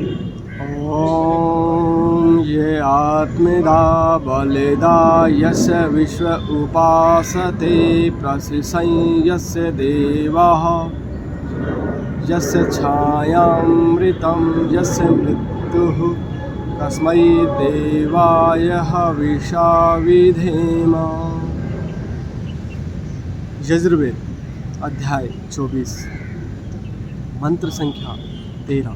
ॐ ये आत्मेदा बलिदा यस्य विश्व उपासते प्रसिसं यस्य देवाः यस्य छायामृतं यस्य मृत्युः तस्मै देवाय हविषा विधेम। यजुर्वेद अध्याय 24 मंत्र संख्या 13।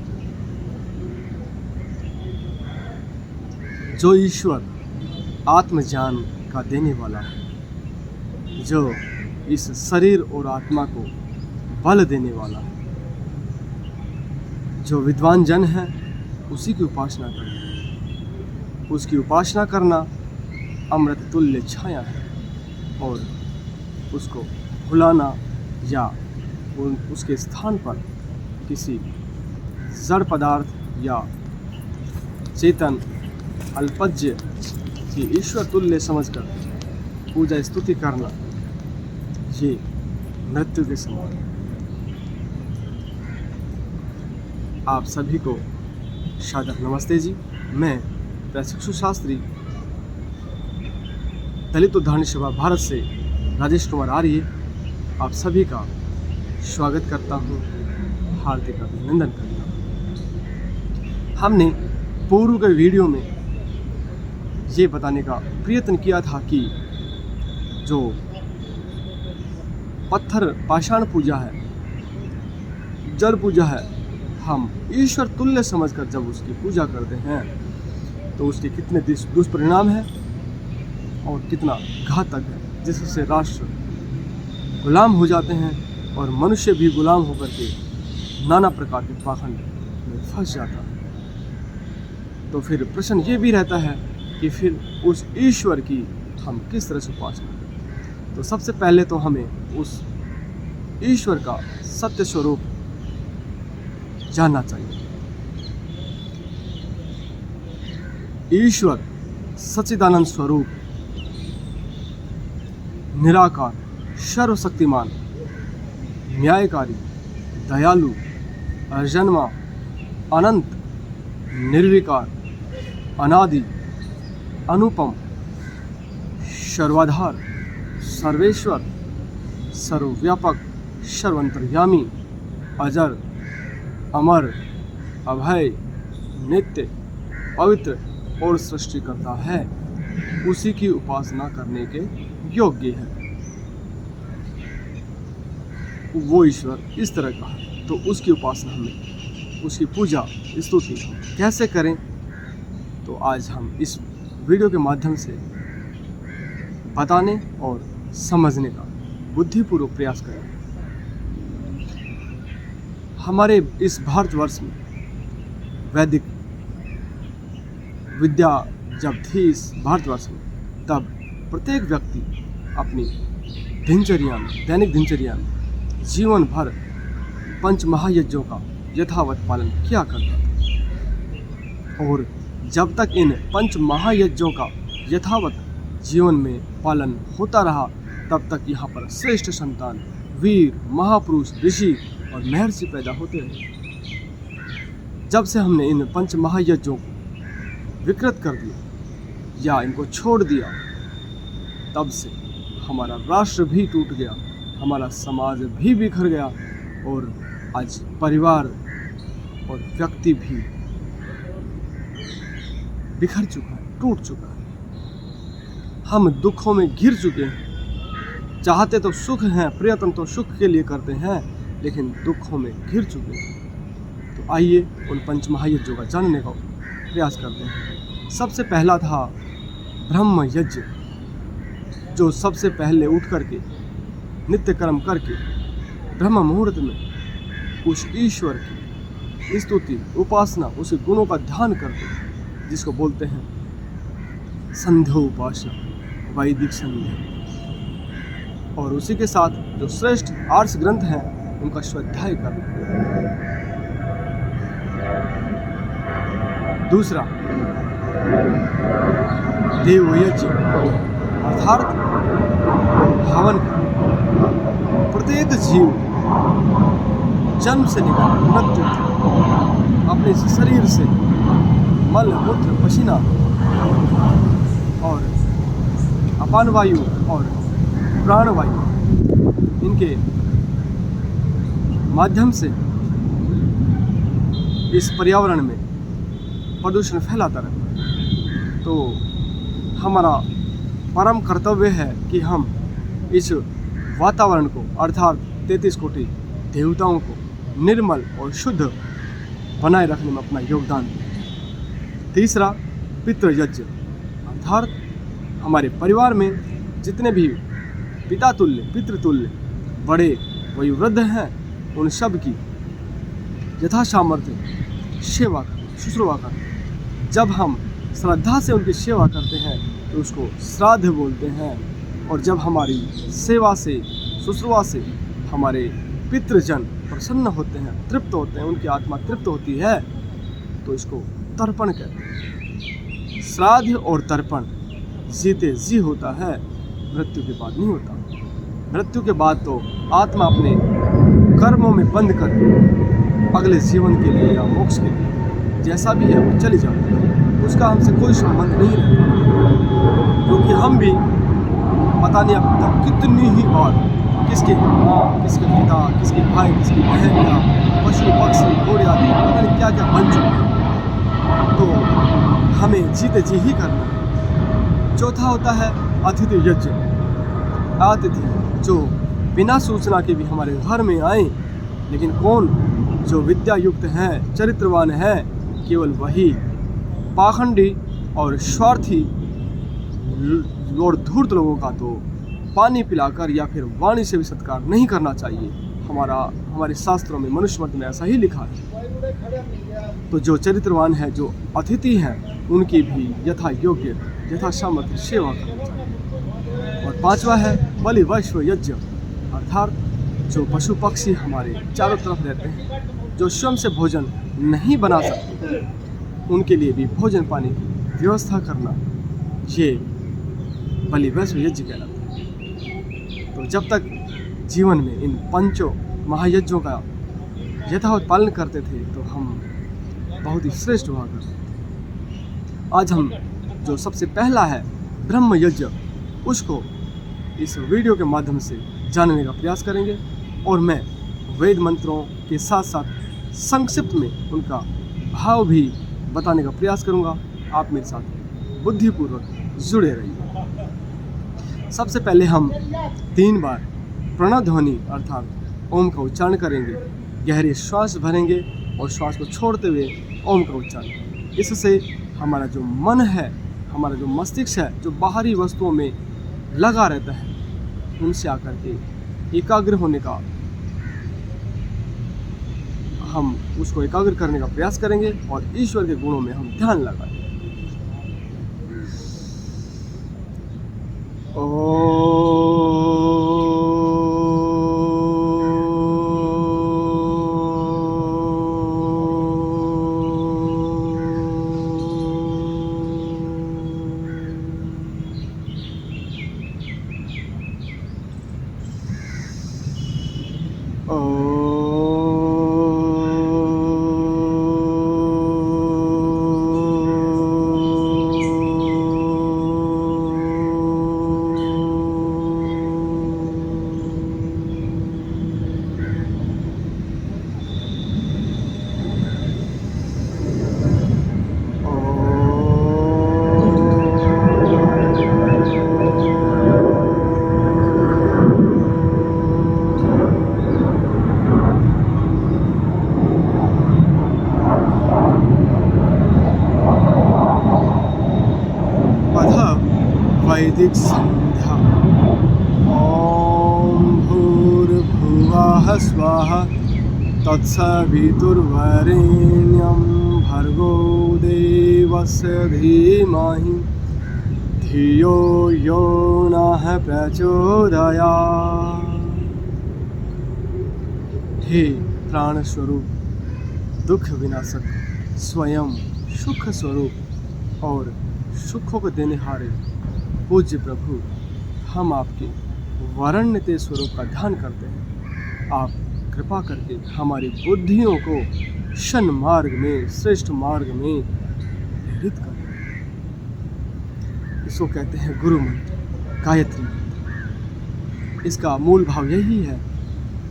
जो ईश्वर आत्मज्ञान का देने वाला है, जो इस शरीर और आत्मा को बल देने वाला है, जो विद्वान जन है उसी की उपासना करें। उसकी उपासना करना अमृत तुल्य छाया है और उसको भुलाना या उसके स्थान पर किसी जड़ पदार्थ या चेतन अल्पज्य की ईश्वर तुल्य समझकर पूजा स्तुति करना, ये मृत्यु के समान है। आप सभी को सादर नमस्ते जी। मैं प्रशिक्षु शास्त्री दलित उद्धारण सभा भारत से राजेश कुमार आर्य आप सभी का स्वागत करता हूँ, हार्दिक अभिनंदन करता हूँ। हमने पूर्व के वीडियो में ये बताने का प्रयत्न किया था कि जो पत्थर पाषाण पूजा है, जल पूजा है, हम ईश्वर तुल्य समझकर जब उसकी पूजा करते हैं तो उसके कितने दुष्परिणाम हैं और कितना घातक है, जिससे राष्ट्र गुलाम हो जाते हैं और मनुष्य भी गुलाम होकर के नाना प्रकार के पाखंड में फंस जाता है। तो फिर प्रश्न ये भी रहता है कि फिर उस ईश्वर की हम किस तरह से उपासना करें। तो सबसे पहले तो हमें उस ईश्वर का सत्य स्वरूप जानना चाहिए। ईश्वर सच्चिदानंद स्वरूप, निराकार, सर्वशक्तिमान, न्यायकारी, दयालु, अजन्मा, अनंत, निर्विकार, अनादि, अनुपम, सर्वाधार, सर्वेश्वर, सर्वव्यापक, सर्वंतर्यामी, अजर, अमर, अभय, नित्य, पवित्र और सृष्टिकर्ता है, उसी की उपासना करने के योग्य है। वो ईश्वर इस तरह का है, तो उसकी उपासना हमें, उसकी पूजा स्तुति कैसे करें, तो आज हम इस वीडियो के माध्यम से बताने और समझने का बुद्धिपूर्वक प्रयास करें। हमारे इस भारतवर्ष में वैदिक विद्या जब थी इस भारतवर्ष में, तब प्रत्येक व्यक्ति अपनी दिनचर्या में, दैनिक दिनचर्या में जीवन भर पंच महायज्ञों का यथावत पालन किया करता था। और जब तक इन पंच महायज्ञों का यथावत जीवन में पालन होता रहा, तब तक यहाँ पर श्रेष्ठ संतान, वीर, महापुरुष, ऋषि और महर्षि पैदा होते रहे। जब से हमने इन पंच महायज्ञों को विकृत कर दिया या इनको छोड़ दिया, तब से हमारा राष्ट्र भी टूट गया, हमारा समाज भी बिखर गया और आज परिवार और व्यक्ति भी बिखर चुका है, टूट चुका है। हम दुखों में घिर चुके हैं। चाहते तो सुख हैं, प्रयत्न तो सुख के लिए करते हैं, लेकिन दुखों में घिर चुके हैं। तो आइए उन पंच महायज्ञों का जानने का प्रयास करते हैं। सबसे पहला था ब्रह्म यज्ञ, जो सबसे पहले उठ करके नित्य कर्म करके ब्रह्म मुहूर्त में उस ईश्वर की स्तुति, उपासना, उसके गुणों का ध्यान करते हैं, जिसको बोलते हैं संध्या उपासना, वैदिक संध्या। और उसी के साथ जो श्रेष्ठ आर्ष ग्रंथ हैं उनका स्वाध्याय करना। दूसरा देव यज्ञ, अर्थात हवन। प्रत्येक जीव जन्म से लेकर मृत्यु तक अपने शरीर से मल मूत्र पसीना और अपान वायु और प्राणवायु इनके माध्यम से इस पर्यावरण में प्रदूषण फैलाता रहता है। तो हमारा परम कर्तव्य है कि हम इस वातावरण को अर्थात 33 कोटि देवताओं को निर्मल और शुद्ध बनाए रखने में अपना योगदान दें। तीसरा, पितृयज्ञ अर्थात हमारे परिवार में जितने भी पिता तुल्य पितृतुल्य बड़े वयोवृद्ध हैं उन सब की यथा सामर्थ्य सेवा करें, शुश्रूषा करें। जब हम श्रद्धा से उनकी सेवा करते हैं तो उसको श्राद्ध बोलते हैं, और जब हमारी सेवा से शुश्रूषा से हमारे पितृजन प्रसन्न होते हैं, तृप्त होते हैं, उनकी आत्मा तृप्त होती है तो इसको तर्पण कहते हैं। श्राद्ध और तर्पण जीते जी होता है, मृत्यु के बाद नहीं होता। मृत्यु के बाद तो आत्मा अपने कर्मों में बंद करके अगले जीवन के लिए या मोक्ष के लिए जैसा भी है वो चली जाती है, उसका हमसे कोई संबंध नहीं रहता। क्योंकि हम भी पता नहीं अब तक कितनी ही बार किसके माँ, किसके पिता, किसके भाई, किसकी बहन या पशु पक्षी घोड़े आदि पता नहीं क्या क्या बन चुके हैं। तो हमें जीते जी ही करना है। चौथा होता है अतिथि यज्ञ। अतिथि जो बिना सूचना के भी हमारे घर में आए, लेकिन कौन? जो विद्या युक्त हैं, चरित्रवान हैं, केवल वही। पाखंडी और स्वार्थी और धूर्त लोगों का तो पानी पिलाकर या फिर वाणी से भी सत्कार नहीं करना चाहिए। हमारे शास्त्रों में, मनुस्मृति में ऐसा ही लिखा है। तो जो चरित्रवान है, जो अतिथि हैं, उनकी भी यथा योग्य यथा सामर्थ्य सेवा करनी चाहिए। और पांचवा है बलि वैश्व यज्ञ अर्थात जो पशु पक्षी हमारे चारों तरफ रहते हैं, जो स्वयं से भोजन नहीं बना सकते, उनके लिए भी भोजन पानी की व्यवस्था करना, ये बलि वैश्व यज्ञ कहलाता है। तो जब तक जीवन में इन पंचों महायज्ञों का यथावत पालन करते थे तो हम बहुत ही श्रेष्ठ हुआ करते थे। आज हम जो सबसे पहला है ब्रह्म यज्ञ, उसको इस वीडियो के माध्यम से जानने का प्रयास करेंगे, और मैं वेद मंत्रों के साथ साथ संक्षिप्त में उनका भाव भी बताने का प्रयास करूंगा। आप मेरे साथ बुद्धिपूर्वक जुड़े रहिए। सबसे पहले हम 3 बार प्रणव ध्वनि अर्थात ओम का उच्चारण करेंगे। गहरी श्वास भरेंगे और श्वास को छोड़ते हुए ओम का उच्चारण। इससे हमारा जो मन है, हमारा जो मस्तिष्क है, जो बाहरी वस्तुओं में लगा रहता है, उनसे आकर के एकाग्र होने का, हम उसको एकाग्र करने का प्रयास करेंगे और ईश्वर के गुणों में हम ध्यान लगाएंगे। वैदिक संध्या। ओम भूर्भुवः स्वः तत्सवितुर्वरेण्यं भर्गो देवस्य धीमहि धियो यो नः प्रचोदयात्। हे प्राण स्वरूप, दुख विनाशक, स्वयं सुख स्वरूप और सुखों को देने हारे पूज्य प्रभु, हम आपके वरण्य स्वरूप का ध्यान करते हैं। आप कृपा करके हमारी बुद्धियों को शन मार्ग में, श्रेष्ठ मार्ग में प्रेरित करें। इसको कहते हैं गुरु मंत्र, गायत्री मंत्र। इसका मूल भाव यही है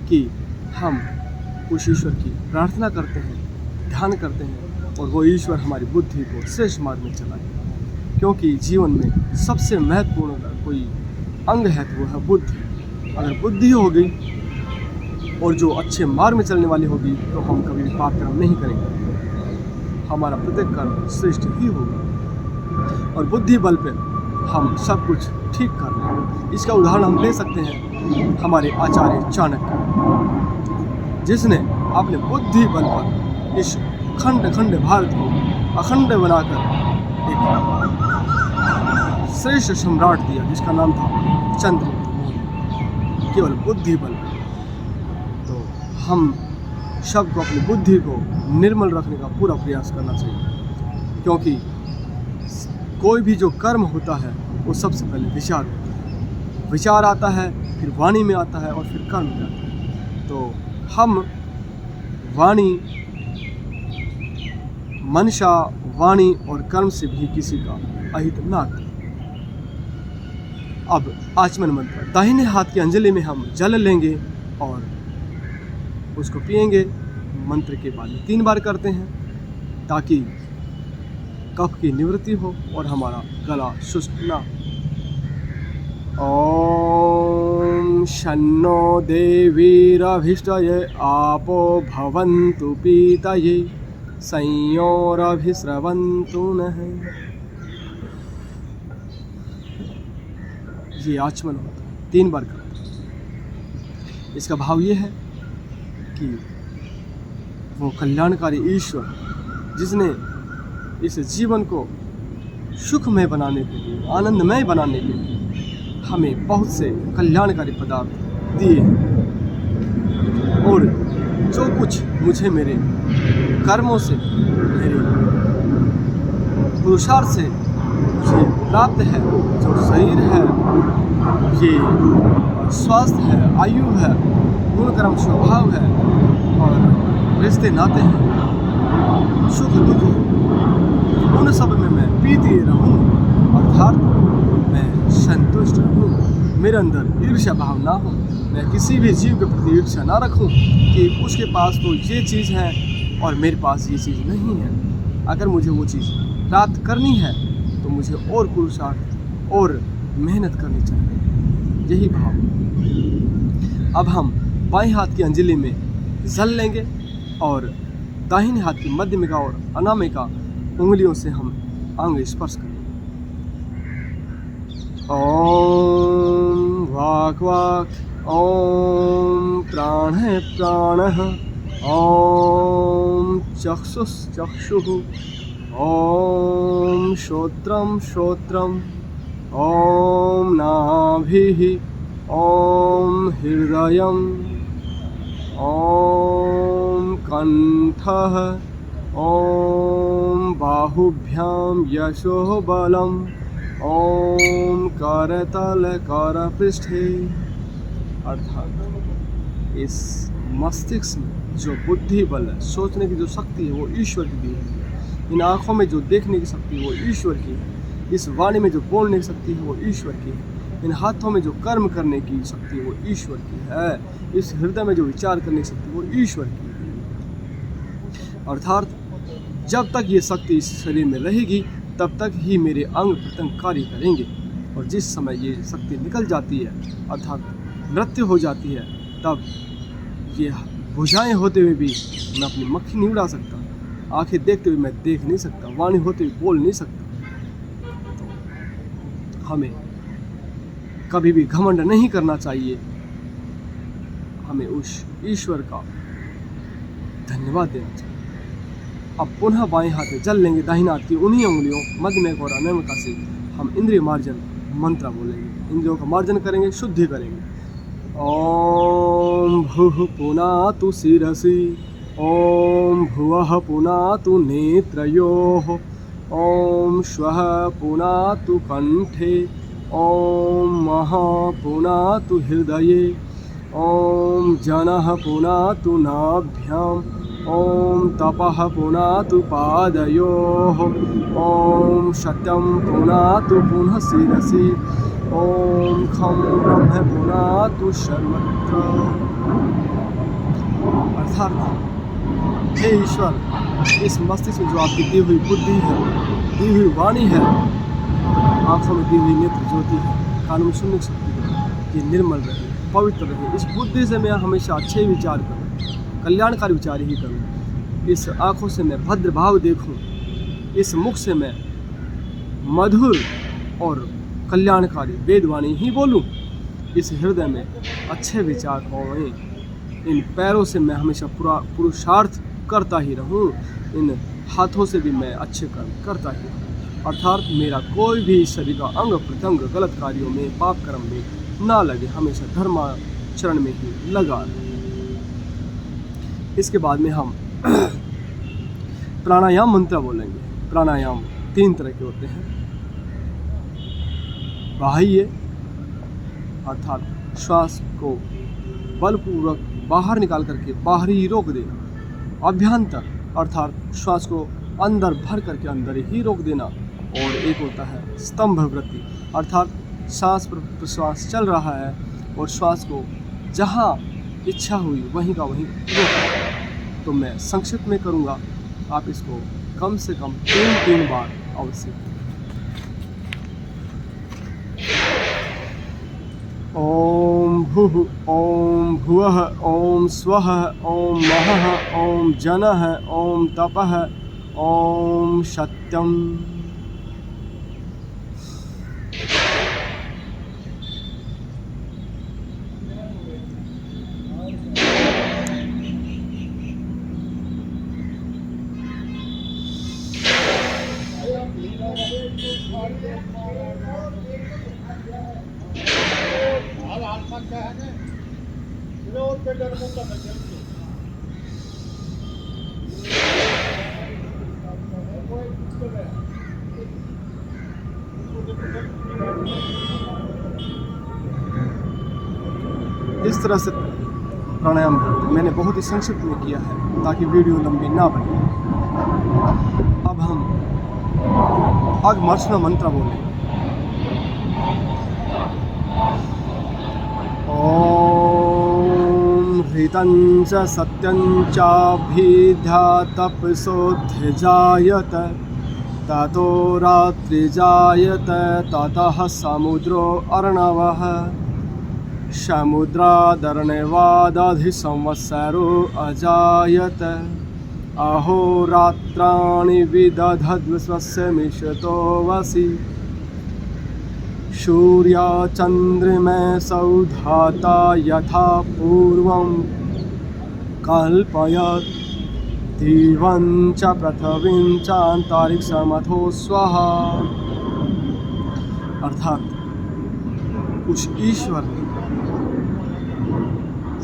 कि हम उस ईश्वर की प्रार्थना करते हैं, ध्यान करते हैं और वो ईश्वर हमारी बुद्धि को श्रेष्ठ मार्ग में चलाए। क्योंकि जीवन में सबसे महत्वपूर्ण अगर कोई अंग है तो वो है बुद्धि। अगर बुद्धि हो गई और जो अच्छे मार्ग में चलने वाली होगी तो हम कभी भी पाप कर्म नहीं करेंगे, हमारा प्रत्येक कर्म श्रेष्ठ ही होगा और बुद्धि बल पे हम सब कुछ ठीक कर रहे हैं। इसका उदाहरण हम ले सकते हैं हमारे आचार्य चाणक्य, जिसने अपने बुद्धि बल पर इस खंड खंड भारत को अखंड बनाकर एक श्रेष्ठ सम्राट दिया जिसका नाम था चंद्रगुप्त मौर्य, केवल बुद्धि बल। तो हम सबको अपनी बुद्धि को निर्मल रखने का पूरा प्रयास करना चाहिए, क्योंकि कोई भी जो कर्म होता है वो सबसे पहले विचार होता है। विचार आता है, फिर वाणी में आता है और फिर कर्म में आता है। तो हम वाणी, मनसा, वाणी और कर्म से भी किसी का अहित ना करें। अब आचमन मंत्र, दाहिने हाथ की अंजलि में हम जल लेंगे और उसको पिएंगे। मंत्र के बाद 3 बार करते हैं ताकि कफ की निवृत्ति हो और हमारा गला शुष्क ना हो। ओम शन्नो देवीरभिष्टये आपो भवन्तु पीतये संयोरभिस्रवन्तु नः। ये आचमन होता है, 3 बार करते हैं। इसका भाव ये है कि वो कल्याणकारी ईश्वर जिसने इस जीवन को सुखमय बनाने के लिए, आनंदमय बनाने के लिए हमें बहुत से कल्याणकारी पदार्थ दिए हैं और जो कुछ मुझे मेरे कर्मों से, मेरे पुरुषार्थ से मुझे प्राप्त है, जो शरीर है, ये स्वास्थ्य है, आयु है, गुण कर्म स्वभाव है और रिश्ते नाते हैं, सुख दुख, उन सब में मैं पीती रहूं, अर्थात मैं संतुष्ट रहूं, मेरे अंदर ईर्ष्या भाव ना हो, मैं किसी भी जीव के प्रति ईर्ष्या ना रखूं कि उसके पास तो ये चीज़ है और मेरे पास ये चीज़ नहीं है। अगर मुझे वो चीज़ प्राप्त करनी है तो मुझे और पुरुषार्थ और मेहनत करनी चाहिए, यही भाव। अब हम बाएं हाथ की अंजलि में जल लेंगे और दाहिने हाथ की मध्यमिका और अनामिका उंगलियों से हम अंग स्पर्श करेंगे। ओम वाक् वाक्, ओम प्राणः प्राणः, ओम चक्षुः चक्षुः, ओम श्रोत्रं श्रोत्रम्, ओम नाभिः, ओम हृदयम्, ओम कंठः, ओम बाहुभ्याम यशो बलम्, ओम करतल करपृष्ठे। अर्थात इस मस्तिष्क में जो बुद्धि बल है, सोचने की जो शक्ति है वो ईश्वर की दी है। इन आँखों में जो देखने की शक्ति है वो ईश्वर की है। इस वाणी में जो बोलने की शक्ति है वो ईश्वर की है। इन हाथों में जो कर्म करने की शक्ति है वो ईश्वर की है। इस हृदय में जो विचार करने की शक्ति वो ईश्वर की है। अर्थात जब तक ये शक्ति इस शरीर में रहेगी तब तक ही मेरे अंग प्रत्यंग कार्य करेंगे, और जिस समय ये शक्ति निकल जाती है अर्थात मृत्यु हो जाती है, तब ये भुजाएं होते हुए भी मैं अपनी मक्खी नहीं उड़ा सकता, आंखें देखते हुए मैं देख नहीं सकता, वाणी होते हुए बोल नहीं सकता। तो हमें कभी भी घमंड नहीं करना चाहिए, हमें उस ईश्वर का धन्यवाद देना चाहिए। अब पुनः बाएं हाथ में जल लेंगे, दाहिने हाथ की उन्हीं उंगलियों मध्यमेका और अनामिका से हम इंद्रिय मार्जन मंत्र बोलेंगे, इंद्रियों का मार्जन करेंगे, शुद्धि करेंगे। ओम भूः पुनातु शिरसि, ओम भुवः पुनातु नेत्रयोः, ओम स्वः पुनातु कंठे, ओम महः पुनातु हृदये, ओम जनः पुनातु नाभ्याम्, ॐ तपः पुनातु पादयोः ॐ सत्यं पुनातु पुनः शिरसि ॐ खं ब्रह्म पुनातु सर्वत्र। अर्थात हे ईश्वर, इस मस्तिष्क में जो आपकी दी हुई बुद्धि है, दी हुई वाणी है, आँखों में दी हुई नेत्र ज्योति है, कानों में सुनने की शक्ति है, ये निर्मल रहे, पवित्र रहे। इस बुद्धि से मैं हमेशा अच्छे विचार करूँ, कल्याणकारी विचार ही करूँ। इस आँखों से मैं भद्र भाव देखूँ, इस मुख से मैं मधुर और कल्याणकारी वेदवाणी ही बोलूँ। इस हृदय में अच्छे विचार हों, इन पैरों से मैं हमेशा पूरा पुरुषार्थ करता ही रहूं, इन हाथों से भी मैं अच्छे कर्म करता ही रहूं। अर्थात मेरा कोई भी शरीर का अंग प्रत्यंग गलत कार्यों में, पाप कर्म में ना लगे, हमेशा धर्माचरण में ही लगा रहे। इसके बाद में हम प्राणायाम मंत्र बोलेंगे। प्राणायाम 3 तरह के होते हैं। बाह्य अर्थात श्वास को बलपूर्वक बाहर निकाल करके बाहर ही रोक देना। अभ्यंतर अर्थात श्वास को अंदर भर करके अंदर ही रोक देना। और एक होता है स्तंभ वृत्ति, अर्थात सांस प्रश्वास चल रहा है और श्वास को जहाँ इच्छा हुई वहीं का वहीं रोकना। तो मैं संक्षिप्त में करूँगा, आप इसको कम से कम 3 बार अवश्य करें। ॐ भुः ॐ भुवः ॐ स्वः ॐ महः ॐ जनः ॐ तपः ॐ सत्यम्। इस तरह से प्राणायाम मैंने बहुत ही संक्षिप्त में किया है ताकि वीडियो लंबी ना बने। अब हम अघमर्षण मंत्र बोलें। ॐ हृतं च सत्यं चाभिधा तपसोऽध्यजायत ततो रात्रिजायत ततः समुद्रो अर्णवः समुद्रादर्णवादधिसंवत्सरो अजायत अहोरात्राणि विदधद्विश्वस्य मिषतो वसि सूर्यचन्द्रमसौ धाता यथा पूर्वं कल्पयत् दिवं च पृथिवीं च अंतरिक्षमथो स्वाहा। अर्थात उस ईश्वर ने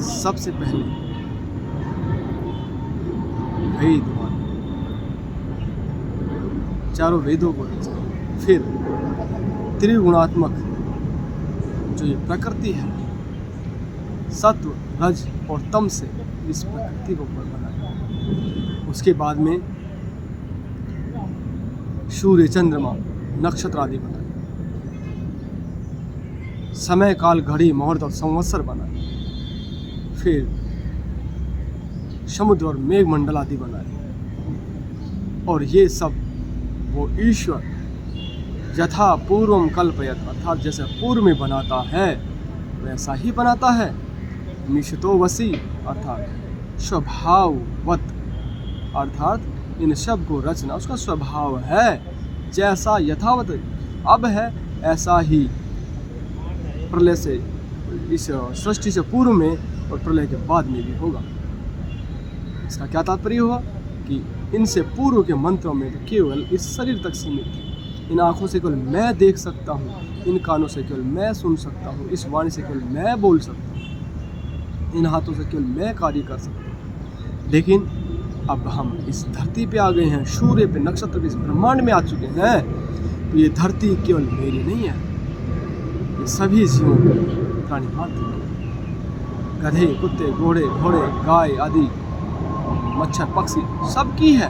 सबसे पहले वेद माने, चारों वेदों को रचा, फिर त्रिगुणात्मक जो ये प्रकृति है, सत्व रज और तम से इस प्रकृति को बनाया। उसके बाद में सूर्य चंद्रमा नक्षत्र आदि बनाए, समय काल घड़ी मुहूर्त और संवत्सर बनाए, फिर समुद्र और मेघमंडल आदि बनाए। और ये सब वो ईश्वर यथा पूर्वम कल्पयत अर्थात जैसे पूर्व में बनाता है वैसा ही बनाता है। मिषतो वसी अर्थात स्वभाववत, अर्थात इन सब को रचना उसका स्वभाव है, जैसा यथावत अब है ऐसा ही प्रलय से, इस सृष्टि से पूर्व में और प्रलय के बाद में भी होगा। इसका क्या तात्पर्य हुआ कि इनसे पूर्व के मंत्रों में तो केवल इस शरीर तक सीमित थे। इन आँखों से केवल मैं देख सकता हूँ, इन कानों से केवल मैं सुन सकता हूँ, इस वाणी से केवल मैं बोल सकता हूँ, इन हाथों से केवल मैं कार्य कर सकता हूँ। लेकिन अब हम इस धरती पे आ गए हैं, सूर्य पे, नक्षत्र पे, इस ब्रह्मांड में आ चुके हैं। तो ये धरती केवल मेरी नहीं है, ये सभी जीवों प्राणी मात्र, गधे, कुत्ते, घोड़े, गाय आदि मच्छर पक्षी सबकी है,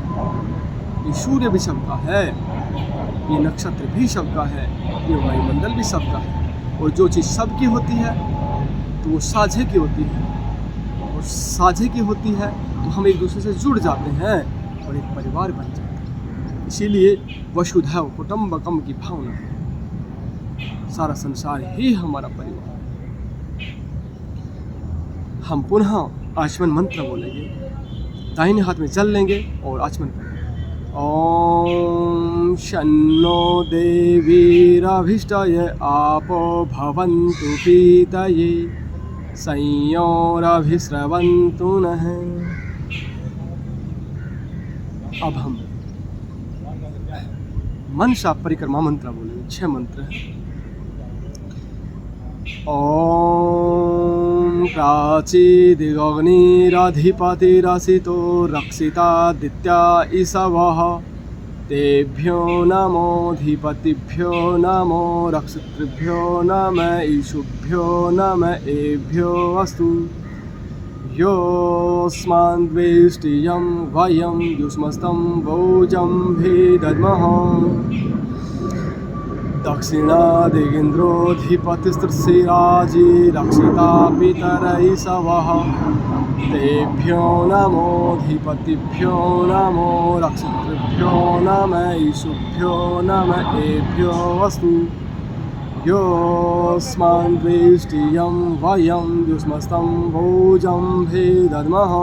ये सूर्य भी सबका है, ये नक्षत्र भी सबका है, ये वायुमंडल भी सबका है। और जो चीज़ सबकी होती है तो वो साझे की होती है, और साझे की होती है तो हम एक दूसरे से जुड़ जाते हैं और एक परिवार बन जाते हैं। इसीलिए वसुधैव कुटुम्बकम की भावना है, सारा संसार ही हमारा परिवार। हम पुनः आचमन मंत्र बोलेंगे, दाहिने हाथ में जल लेंगे और आचमन करेंगे। ओम शन्नो देवीरभिष्टय आपो भवन्तु पीतये संयोरभिस्रवन्तु नः। अब हम मनसा परिक्रमा मंत्र बोलेंगे, 6 मंत्र हैं। ओम प्राचीदिगग्निरधिपतिरसितो रक्षितादित्या ईशवः तेभ्यो नमोऽधिपतिभ्यो नमो रक्षितृभ्यो नम ईशुभ्यो नम एभ्यो अस्तु। योऽस्मान् द्वेष्टियं वयं युष्मस्तं भोजं भेदद्मः। दक्षिणादिगिन्द्रोऽधिपतिस्त्रिशिराजी रक्षिता पितरैषवः तेभ्यो नमोऽधिपतिभ्यो नमो रक्षितृभ्यो नम ईशुभ्यो नम एभ्यो अस्तु। योऽस्मान् द्वेष्टियं वयं युष्मस्तं भोजं भेदद्मः।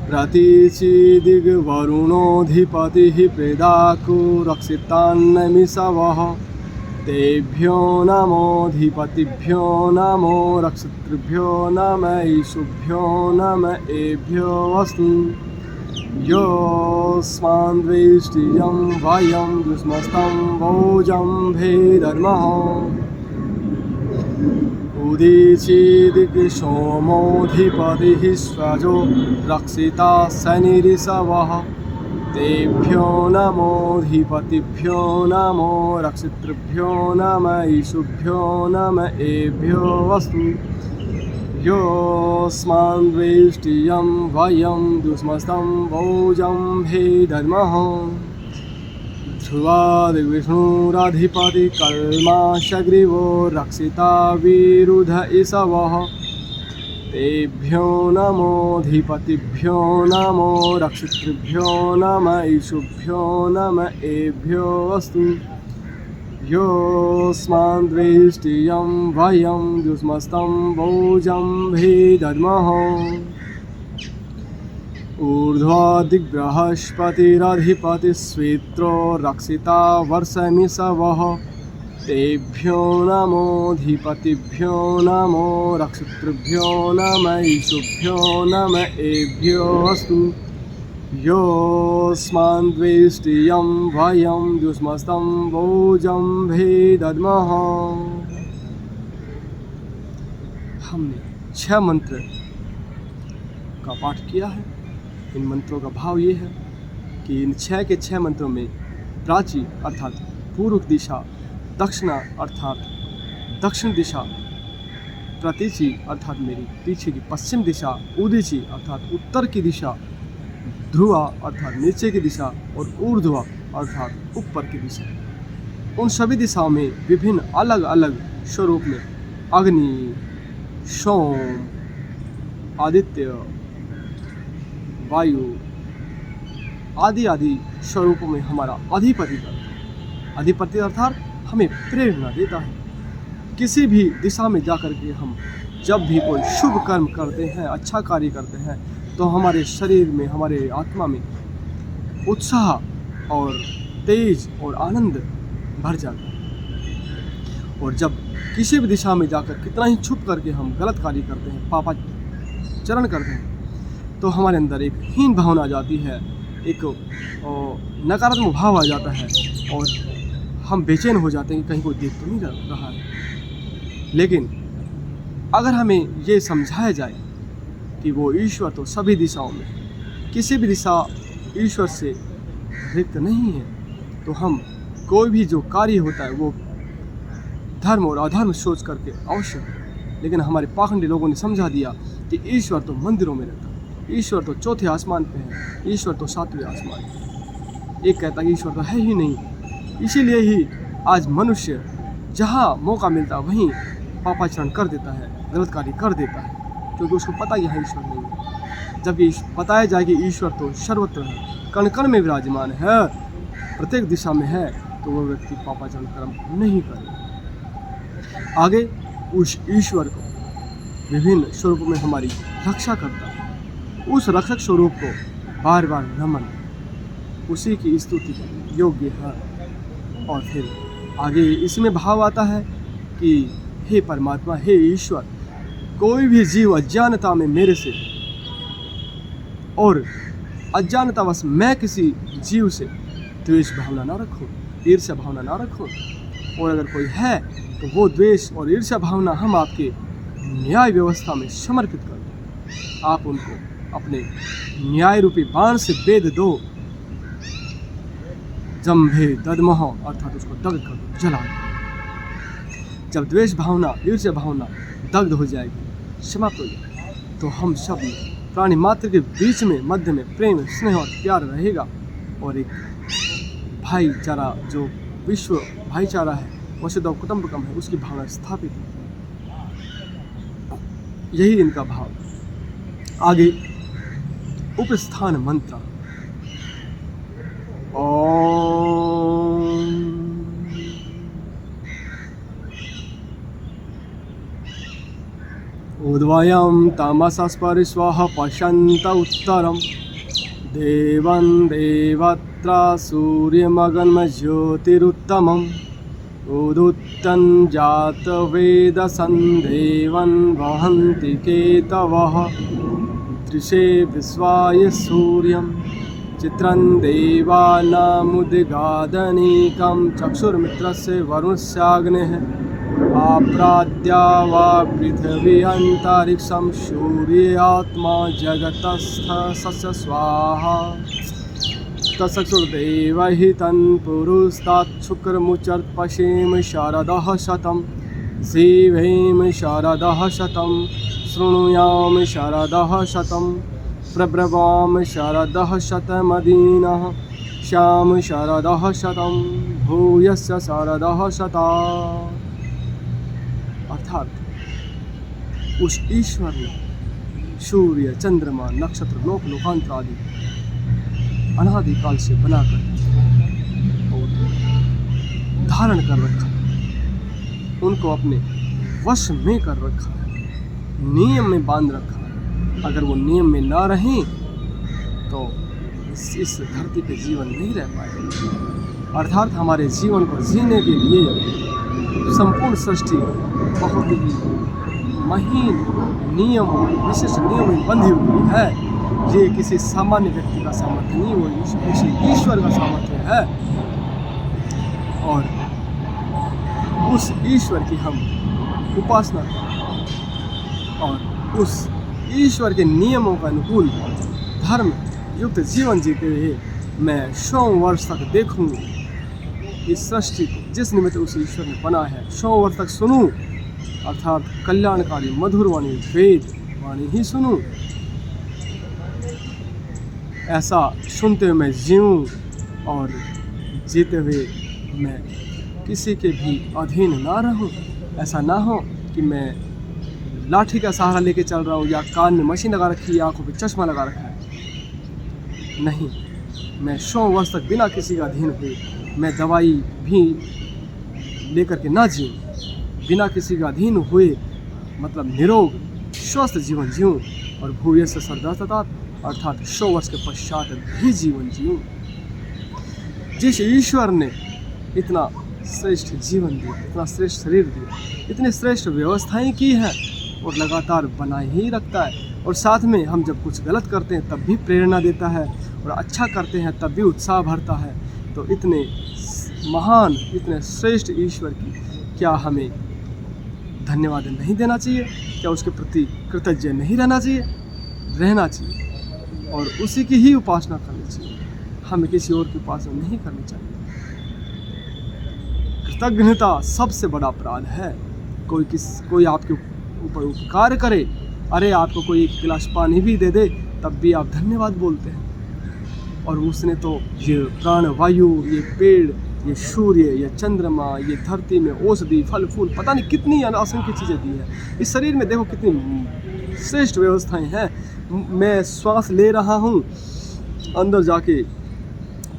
प्रतीचिदिग्वरुणोऽधिपतिः प्रेदाको रक्षितान्नमिषवः तेभ्यो नमोऽधिपतिभ्यो नमो रक्षितृभ्यो नम ईशुभ्यो नम एभ्यो अस्तु। योऽस्मान् द्वेष्टियं वयं युष्मस्तं भोजं भेदद्मः। उदीचिदिग्सोमोऽधिपतिः स्वजो रक्षिता शनिरिषवः तेभ्यो नमोऽधिपतिभ्यो नमो रक्षितृभ्यो नम ईशुभ्यो नम एभ्यो अस्तु। योऽस्मान् द्वेष्टियं वयं युष्मस्तं भोजं भेदद्मः। ध्रुवादिविष्णुरधिपति कल्माशग्रीवो रक्षिता विरुध ईशवः तेभ्यो नमोऽधिपतिभ्यो नमो रक्षितृभ्यो नम ईशुभ्यो नम एभ्यो अस्तु। योऽस्मान् द्वेष्टियं वयं युष्मस्तं भोजं भेदद्मः। ऊर्ध्वादिग्बृहस्पतिरधिपतिस्वित्रो रक्षिता वर्षनिषवः तेभ्यो नमोऽधिपतिभ्यो नमो रक्षितृभ्यो नम ईशुभ्यो नम एभ्यो अस्तु। योऽस्मान् द्वेष्टियं वयं युष्मस्तं भोजं भेदद्मः। हमने 6 मंत्र का पाठ किया है। इन मंत्रों का भाव ये है कि इन 6 के 6 मंत्रों में प्राची अर्थात पूर्व दिशा, दक्षिणा अर्थात दक्षिण दिशा, प्रतीची अर्थात मेरी पीछे की पश्चिम दिशा, उदीची अर्थात उत्तर की दिशा, ध्रुवा अर्थात नीचे की दिशा और ऊर्ध्वा अर्थात ऊपर की दिशा। उन सभी दिशाओं में विभिन्न अलग अलग स्वरूप में अग्नि, सोम, आदित्य, वायु आदि आदि स्वरूपों में हमारा अधिपति करता है। अधिपति अर्थात हमें प्रेरणा देता है। किसी भी दिशा में जाकर के हम जब भी कोई शुभ कर्म करते हैं, अच्छा कार्य करते हैं, तो हमारे शरीर में, हमारे आत्मा में उत्साह और तेज और आनंद भर जाता है। और जब किसी भी दिशा में जाकर कितना ही छुप करके हम गलत कार्य करते हैं, पापाचरण करते हैं, तो हमारे अंदर एक हीन भावना आ जाती है, एक नकारात्मक भाव आ जाता है और हम बेचैन हो जाते हैं कि कहीं कोई देख तो नहीं रहा है। लेकिन अगर हमें ये समझाया जाए कि वो ईश्वर तो सभी दिशाओं में, किसी भी दिशा ईश्वर से रिक्त नहीं है, तो हम कोई भी जो कार्य होता है वो धर्म और अधर्म सोच करके अवश्य। लेकिन हमारे पाखंडी लोगों ने समझा दिया कि ईश्वर तो मंदिरों में रहता है, ईश्वर तो चौथे आसमान पे है, ईश्वर तो सातवें आसमान पे। एक कहता है ईश्वर तो है ही नहीं। इसीलिए ही आज मनुष्य जहाँ मौका मिलता वहीं पापाचरण कर देता है, गलत कार्य कर देता है, क्योंकि उसको पता यहाँ ईश्वर नहीं है। जब ये बताया जाए कि ईश्वर तो सर्वत्र है, कण कण में विराजमान है, प्रत्येक दिशा में है, तो वो व्यक्ति पापाचरण कर्म नहीं करे। आगे उस ईश्वर को विभिन्न स्वरूपों में हमारी रक्षा करता है, उस रक्षक स्वरूप को बार बार नमन, उसी की स्तुति का योग्य है। और फिर आगे इसमें भाव आता है कि हे परमात्मा, हे ईश्वर, कोई भी जीव अज्ञानता में मेरे से और अज्ञानतावश मैं किसी जीव से द्वेष भावना ना रखूं, ईर्ष्या भावना ना रखूं, और अगर कोई है तो वो द्वेष और ईर्ष्या भावना हम आपके न्याय व्यवस्था में समर्पित कर दो। आप उनको अपने न्याय रूपी बाण से बेध दो, जम्भे ददमह, अर्थात उसको दग्ध कर दो, जला दो। जब द्वेष भावना, ईर्ष्या भावना दग्ध हो जाएगी, समाप्त हो जाएगी, तो हम सब प्राणी मात्र के बीच में मध्य में प्रेम, स्नेह और प्यार रहेगा, और एक भाईचारा, जो विश्व भाईचारा है, वसुधैव कुटुंबकम है, उसकी भावना स्थापित है। यही इनका भाव। आगे उपस्थान मंत्र। ओम उद्वयं तमसः स्वाहा पश्यन्त उत्तरं देवं देवत्र सूर्यमगन्म ज्योतिरुत्तमम् उदुत्तं जातवेदसं देवं वहन्ति केतवः दृशे विश्वाय सूर्यं चित्रं देवानामुद्गादनीकं चक्षुर्मित्रस्य वरुणस्याग्नेः आप्राद्या वा पृथिवी अन्तरिक्षं सूर्यात्मा जगतस्थस्य स्वाहा तत्सक्षुर्देवहि तन्पुरुस्तात् शुक्रमुचर् पश्येम शारदः शतं जीवेम शारदः शतं शृणुयाम शारदः शतं प्रब्रवाम शारदः शतमदीनः श्याम शारदः शतं भूयस्य शारदः शता। अर्थात उस ईश्वर ने सूर्य, चंद्रमा, नक्षत्र, लोक, लोकांतर आदि अनादिकाल से बनाकर और धारण कर रखा, उनको अपने वश में कर रखा है, नियम में बांध रखा है। अगर वो नियम में ना रहें तो इस धरती पे जीवन नहीं रह पाएगा। अर्थात हमारे जीवन को जीने के लिए संपूर्ण सृष्टि बहुत ही महीन नियम, विशेष नियम में बंधी हुई है। ये किसी सामान्य व्यक्ति का सामर्थ्य नहीं, वो किसी ईश्वर का सामर्थ्य है, और उस ईश्वर की हम उपासना करें और उस ईश्वर के नियमों का अनुकूल धर्म युक्त जीवन जीते हुए मैं 100 वर्ष तक देखूं इस सृष्टि को, जिस निमित्त उस ईश्वर ने बना है, 100 वर्ष तक सुनूं, अर्थात कल्याणकारी मधुर वाणी, वेद वाणी ही सुनूं। ऐसा सुनते हुए मैं जीऊं और जीते हुए मैं किसी के भी अधीन ना रहूं। ऐसा ना हो कि मैं लाठी का सहारा लेके चल रहा हूँ, या कान में मशीन लगा रखी है, आंखों पे चश्मा लगा रखा है। नहीं, मैं 100 वर्ष तक बिना किसी का अधीन हुए मैं दवाई भी लेकर के ना जीऊँ, बिना किसी का अधीन हुए, मतलब निरोग स्वस्थ जीवन जीऊँ, और भूयस्य सर्वदा, अर्थात 100 वर्ष के पश्चात भी जीवन जीऊँ। जिस ईश्वर ने इतना श्रेष्ठ जीवन दिया, इतना श्रेष्ठ शरीर दिया, इतनी श्रेष्ठ व्यवस्थाएं की हैं और लगातार बनाए ही रखता है, और साथ में हम जब कुछ गलत करते हैं तब भी प्रेरणा देता है, और अच्छा करते हैं तब भी उत्साह भरता है। तो इतने महान, इतने श्रेष्ठ ईश्वर की क्या हमें धन्यवाद नहीं देना चाहिए? क्या उसके प्रति कृतज्ञ नहीं रहना चाहिए? रहना चाहिए, और उसी की ही उपासना करनी चाहिए, हमें किसी और की उपासना नहीं करनी चाहिए। कृतज्ञता सबसे बड़ा अपराध है। कोई आपके ऊपर उपकार करे, अरे आपको कोई एक गिलास पानी भी दे दे तब भी आप धन्यवाद बोलते हैं। और उसने तो ये प्राण वायु, ये पेड़, ये सूर्य, ये चंद्रमा, ये धरती में औषधि, फल फूल, पता नहीं कितनी असंख्य चीज़ें दी है। इस शरीर में देखो कितनी श्रेष्ठ व्यवस्थाएं हैं। मैं श्वास ले रहा हूँ, अंदर जाके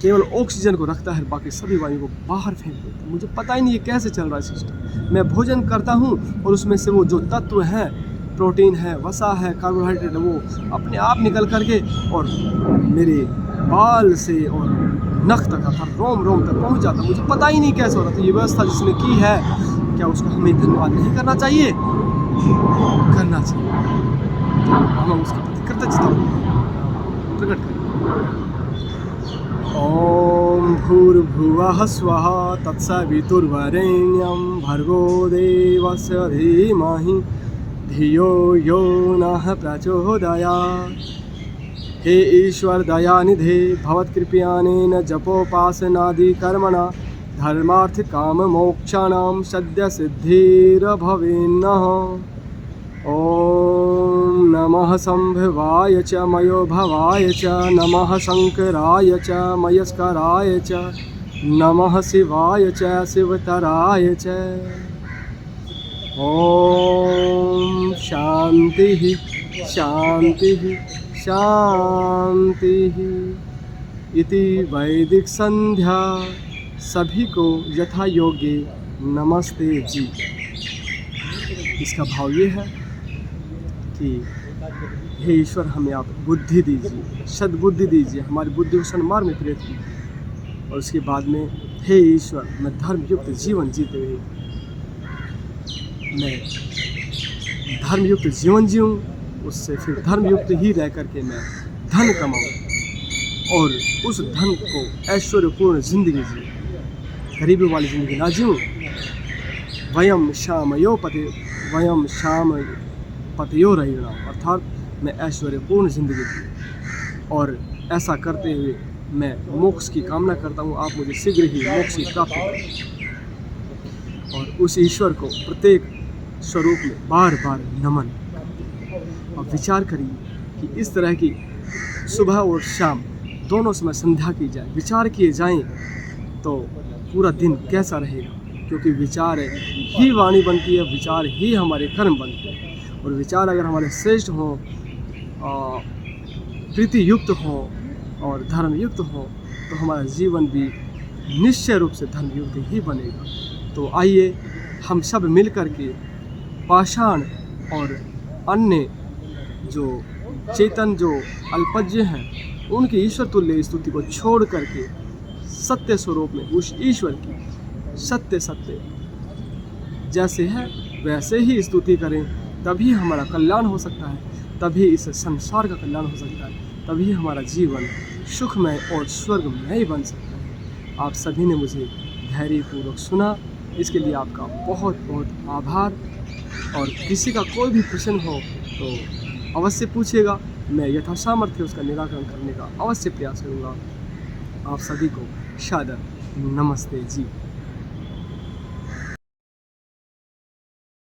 केवल ऑक्सीजन को रखता है, बाकी सभी वायु को बाहर फेंक देता है। मुझे पता ही नहीं ये कैसे चल रहा है सिस्टम। मैं भोजन करता हूँ और उसमें से वो जो तत्व हैं, प्रोटीन है, वसा है, कार्बोहाइड्रेट है, वो अपने आप निकल करके और मेरे बाल से और नख तक, हर रोम रोम तक पहुँच जाता। मुझे पता ही नहीं कैसे हो रहा। तो ये व्यवस्था जिसने की है, क्या उसको हमें धन्यवाद नहीं करना चाहिए? करना चाहिए। हम उसके प्रति कृतज्ञता प्रकट करें। ओम भूर्भुवः स्वः तत्सवितुर्वरेण्यं भर्गो देवस्य धीमहि धियो यो नः प्रचोदयात्। हे ईश्वर दयानिधे भवत्कृपयानेन जपोपासनादि कर्मणा धर्मार्थ काम मोक्षाणां सद्य सिद्धिर्भवेन्नः। ओम नमः संभवाय च मयो भवाय च नमः शंकराय च मयस्कराय च नमः शिवाय च शिवतराय च। ओम शांति शांति शांति। इति वैदिक संध्या। सभी को यथा योग्य नमस्ते जी। इसका भाव ये है कि हे ईश्वर, हमें आप बुद्धि दीजिए, सद्बुद्धि दीजिए, हमारी बुद्धि को सन्मार्ग में प्रेरित कीजिए। और उसके बाद में हे ईश्वर, मैं धर्मयुक्त जीवन जीते हुए मैं धर्मयुक्त जीवन जीऊँ, उससे फिर धर्मयुक्त ही रह करके मैं धन कमाऊँ और उस धन को ऐश्वर्यपूर्ण जिंदगी जीऊँ, गरीबी वाली ज़िंदगी ना जीऊँ। वयम शाम पतयो रहीणा, अर्थात मैं ऐश्वर्यपूर्ण ज़िंदगी जीऊँ। और ऐसा करते हुए मैं मोक्ष की कामना करता हूँ। आप मुझे शीघ्र ही मोक्ष की प्राप्ति करें। और उस ईश्वर को प्रत्येक स्वरूप में बार बार नमन। और विचार करिए कि इस तरह की सुबह और शाम दोनों समय संध्या की जाए, विचार किए जाएं तो पूरा दिन कैसा रहेगा। क्योंकि विचार ही वाणी बनती है, विचार ही हमारे कर्म बनते हैं। और विचार अगर हमारे श्रेष्ठ हों, प्रीति युक्त हों और धर्मयुक्त हों, तो हमारा जीवन भी निश्चय रूप से धर्मयुक्त ही बनेगा। तो आइए हम सब मिल कर के पाषाण और अन्य जो चेतन, जो अल्पज्ञ हैं, उनकी ईश्वर तुल्य स्तुति को छोड़ करके सत्य स्वरूप में उस ईश्वर की सत्य सत्य जैसे है वैसे ही स्तुति करें। तभी हमारा कल्याण हो सकता है, तभी इस संसार का कल्याण हो सकता है, तभी हमारा जीवन सुखमय और स्वर्गमय बन सकता है। आप सभी ने मुझे धैर्यपूर्वक सुना, इसके लिए आपका बहुत बहुत आभार। और किसी का कोई भी प्रश्न हो तो अवश्य पूछिएगा, मैं यथासामर्थ्य उसका निराकरण करने का अवश्य प्रयास करूँगा। आप सभी को सादर नमस्ते जी।